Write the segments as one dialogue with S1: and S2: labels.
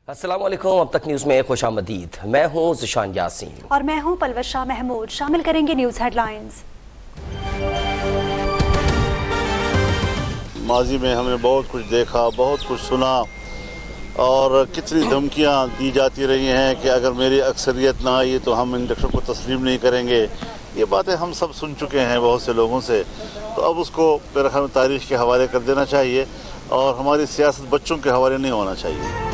S1: अस्सलामुअलैकुम। अब तक न्यूज़ में खुशामदीद। मैं हूँ ज़िशान यासीन
S2: और मैं हूँ पलवशा महमूद। शामिल करेंगे न्यूज़ हेडलाइंस।
S3: माजी में हमने बहुत कुछ देखा, बहुत कुछ सुना और कितनी धमकियाँ दी जाती रही हैं कि अगर मेरी अक्सरियत ना आई तो हम इलेक्शन को तस्लीम नहीं करेंगे। ये बातें हम सब सुन चुके हैं बहुत से लोगों से, तो अब उसको मेरे ख्याल में तारीख़ के हवाले कर देना चाहिए और हमारी सियासत बच्चों के हवाले नहीं होना चाहिए।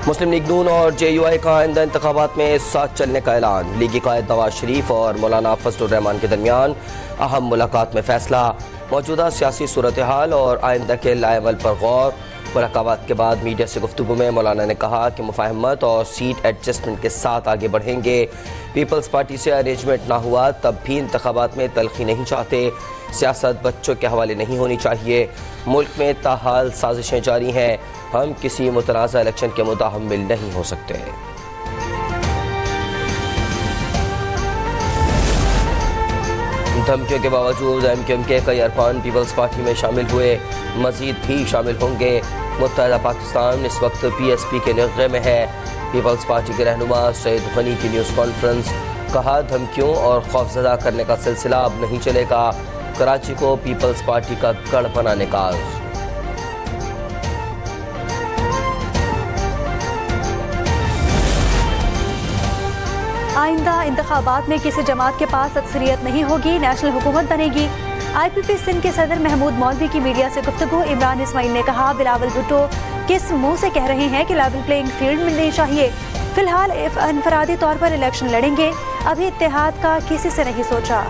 S1: मुस्लिम लीग नून और JUI का आइंदा इंतखाबात में साथ चलने का ऐलान। लीगी कायद नवाज शरीफ और मौलाना फजलुर रहमान के दरमियान अहम मुलाकात में फैसला। मौजूदा सियासी सूरत हाल और आइंदा के लाएमल पर गौर। मुलाकात के बाद मीडिया से गुफ्तगू में मौलाना ने कहा कि मुफाहमत और सीट एडजस्टमेंट के साथ आगे बढ़ेंगे। पीपल्स पार्टी से अरेंजमेंट ना हुआ तब भी इंतखाबात में तलखी नहीं चाहते। सियासत बच्चों के हवाले नहीं होनी चाहिए। मुल्क में ताहाल साजिशें जारी हैं। हम किसी मुतनाज़ा इलेक्शन के मुताहम्मिल नहीं हो सकते। धमकियों के बावजूद MQM के कई अरकान पीपल्स पार्टी में शामिल हुए, मजीद भी शामिल होंगे। मुत्तहदा पाकिस्तान इस वक्त PSP के निगरानी में है। पीपल्स पार्टी के रहनुमा सईद गनी की न्यूज़ कॉन्फ्रेंस। कहा, धमकियों और खौफजदा करने का सिलसिला अब नहीं चलेगा। कराची को पीपल्स पार्टी का गढ़ बनाने का आज़।
S2: आइंदा इंतखाबात में किसी जमात के पास अक्सरियत नहीं होगी, नेशनल हुकूमत बनेगी। IPP सिंध के सदर महमूद मौलवी की मीडिया से गुफ्तगू। इमरान इस्माइल ने कहा, बिलावल भुट्टो किस मुंह से कह रहे हैं कि लेवल प्लेइंग फील्ड मिलनी चाहिए। फिलहाल इनफरादी तौर पर इलेक्शन लड़ेंगे, अभी इत्तेहाद का किसी से नहीं सोचा।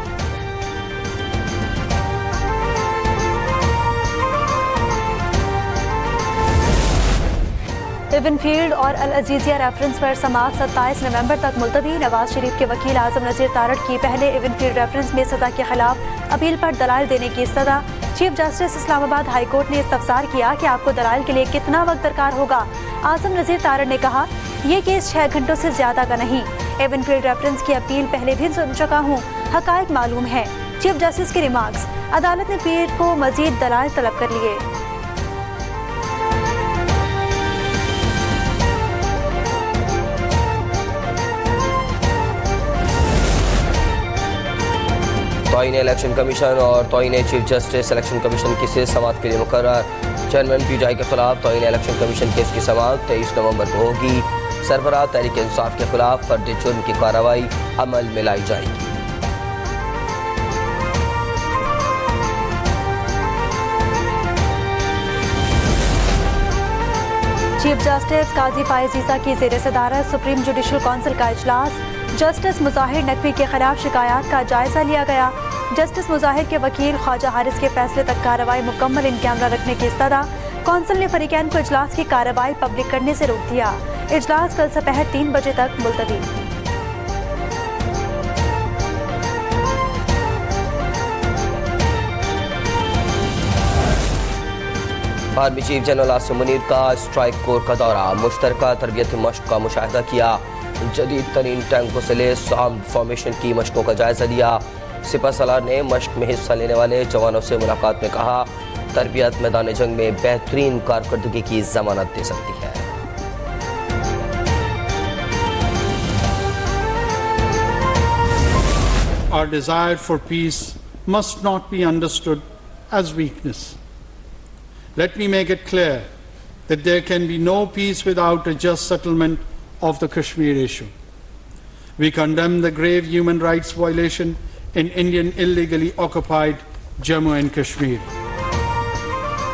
S2: इवनफील्ड और अल अजीजिया रेफरेंस पर समाअत 27 नवंबर तक मुलतवी। नवाज शरीफ के वकील आजम नज़ीर तारड़ की पहले इवनफील्ड रेफरेंस में सजा के खिलाफ अपील पर दलाइल देने की इस्तदा। Chief justice Islamabad high court ने इस्तफसार किया कि आपको दलाइल के लिए कितना वक्त दरकार होगा। आजम नज़ीर तारड़ ने कहा, यह केस 6 घंटों से ज्यादा का नहीं। इवनफील्ड रेफरेंस की अपील पहले भी सुन चुका हूँ, हकायक मालूम है। चीफ जस्टिस के रिमार्क्स। अदालत ने पीर को मजीद दलाइल तलब कर लिए।
S1: तौहीन इलेक्शन कमीशन और तौहीन चीफ जस्टिस इलेक्शन कमीशन की से समाअत के लिए मुकर्रर। चेयरमैन PTI के खिलाफ तौहीन इलेक्शन कमीशन केस की समाअत 23 नवंबर को होगी। सरबराह तहरीक इंसाफ के खिलाफ फर्द जुर्म की कार्रवाई अमल में लाई जाएगी।
S2: चीफ जस्टिस काजी फायज ईसा की ज़ेर सदारत सुप्रीम जुडिशल काउंसिल का इजलास। जस्टिस मुजाहिर नकवी के खिलाफ शिकायत का जायजा लिया गया। जस्टिस मुजाहिर के वकील ख्वाजा हारिस के फैसले तक कार्रवाई मुकम्मल इन कैमरा रखने की इस्तदा। कौंसिल ने फरीकैन को इजलास की कार्रवाई पब्लिक करने से रोक दिया। इजलास कल दोपहर 3 बजे तक मुलतवी।
S1: Army chief general Asim Munir का स्ट्राइक कोर का दौरा। मुश्तरका तरबियत मश्क का मुशाहिदा किया। जदीद तरीन टैंकों से लैस आर्म्ड फॉर्मेशन की मशकों का जायजा लिया। सिपह सलार ने मशक में हिस्सा लेने वाले जवानों से मुलाकात में कहा, तरबियत मैदान जंग में बेहतरीन कारकर्दगी की जमानत दे सकती है।
S4: Our desire for peace must not be understood as weakness. Let me make it clear that there can be no peace without a just settlement of the Kashmir issue. We condemn the grave human rights violation in Indian illegally occupied Jammu and Kashmir.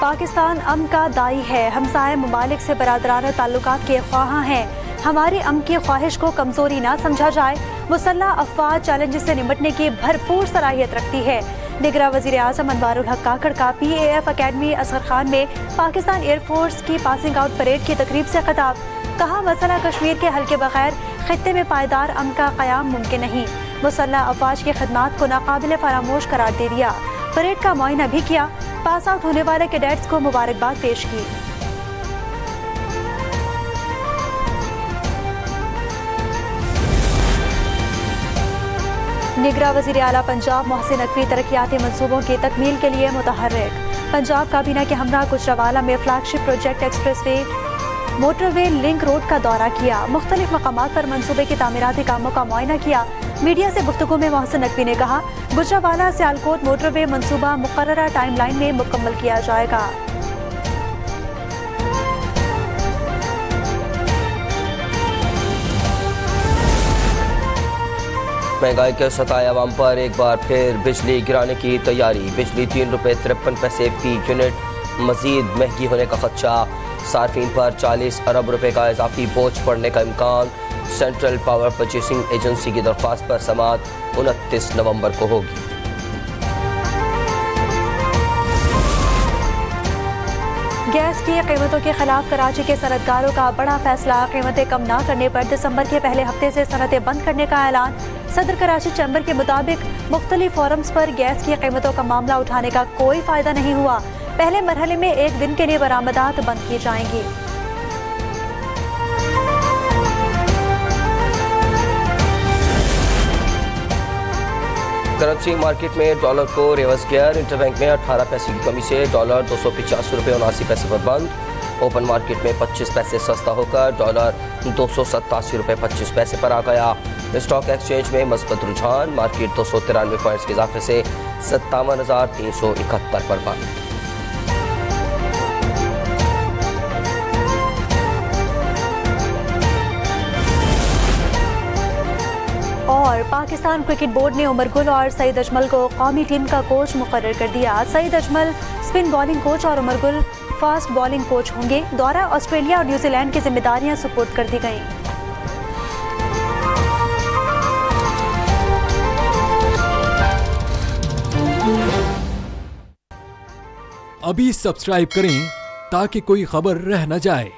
S2: Pakistan अमन का दाई है, हमसाये ममालिक से बरादराना ताल्लुकात के ख्वाहां हैं। हमारी अमन की ख्वाहिश को कमजोरी ना समझा जाए। मुसल्लह अफवाज चैलेंजेस से निपटने की भरपूर सलाहियत रखती है। निगरां वज़ीर आज़म अनवारुल हक काकड़ का PAF अकेडमी असगर खान में पाकिस्तान एयरफोर्स की पासिंग आउट परेड की तकरीब से खिताब। कहा, मसला कश्मीर के हल के बगैर खित्ते में पायदार अमन का क़याम मुमकिन नहीं। मुसल्लह अफवाज की खदमात को नाकाबिले फरामोश करार दे दिया। परेड का मुआयना भी किया। पास आउट होने वाले कैडेट्स को मुबारकबाद पेश की। निगरां वज़ीर आला पंजाब मोहसिन नकवी तरक्याती मंसूबों की तकमील के लिए मुतहर्रिक। पंजाब काबीना के हमरा गुजरांवाला में flagship project express way motorway link road का दौरा किया। मुख्तलिफ मकामात पर मंसूबे की तामीराती कामों का मुआयना किया। मीडिया से गुफ्तगू में मोहसिन नकवी ने कहा, गुजरावाला सियालकोट मोटरवे मंसूबा मुकर्ररा टाइमलाइन में मुकम्मल किया जाएगा।
S1: महंगाई के सताए अवाम पर एक बार फिर बिजली गिराने की तैयारी। बिजली ₹3.53 फी यूनिट मजीद महंगी होने का खदशा। सार्फिन पर 40 अरब रुपए का इजाफी बोझ पड़ने का इम्कान। सेंट्रल पावर परचेसिंग एजेंसी की दरख्वास्त पर समाअत 29 नवंबर को होगी।
S2: गैस की कीमतों के खिलाफ कराची के सनतकारों का बड़ा फैसला। कीमतें कम न करने पर दिसंबर के पहले हफ्ते से सनतें बंद करने का ऐलान। सदर कराची चैम्बर के मुताबिक मुख्तलिफ फोरम्स पर गैस की कीमतों का मामला उठाने का कोई फायदा नहीं हुआ। पहले मरहले में एक दिन के लिए बरामदात बंद की जाएंगी।
S1: करेंसी मार्केट में डॉलर को रिवर्स गियर। इंटरबैंक में 18 पैसे की कमी से डॉलर 285 रुपये 79 पैसे पर बंद। ओपन मार्केट में 25 पैसे सस्ता होकर डॉलर 287 रुपये 25 पैसे पर आ गया। स्टॉक एक्सचेंज में मस्बत रुझान। मार्केट 293 पॉइंट्स के इजाफे से 57,371 पर बंद।
S2: और पाकिस्तान क्रिकेट बोर्ड ने उमर गुल और सईद अजमल को कौमी टीम का कोच मुकर्रर कर दिया। Saeed Ajmal spin bowling coach और उमर गुल फास्ट बॉलिंग कोच होंगे। दौरा ऑस्ट्रेलिया और न्यूजीलैंड की जिम्मेदारियां सुपुर्द कर दी गईं।
S5: अभी सब्सक्राइब करें ताकि कोई खबर रह न जाए।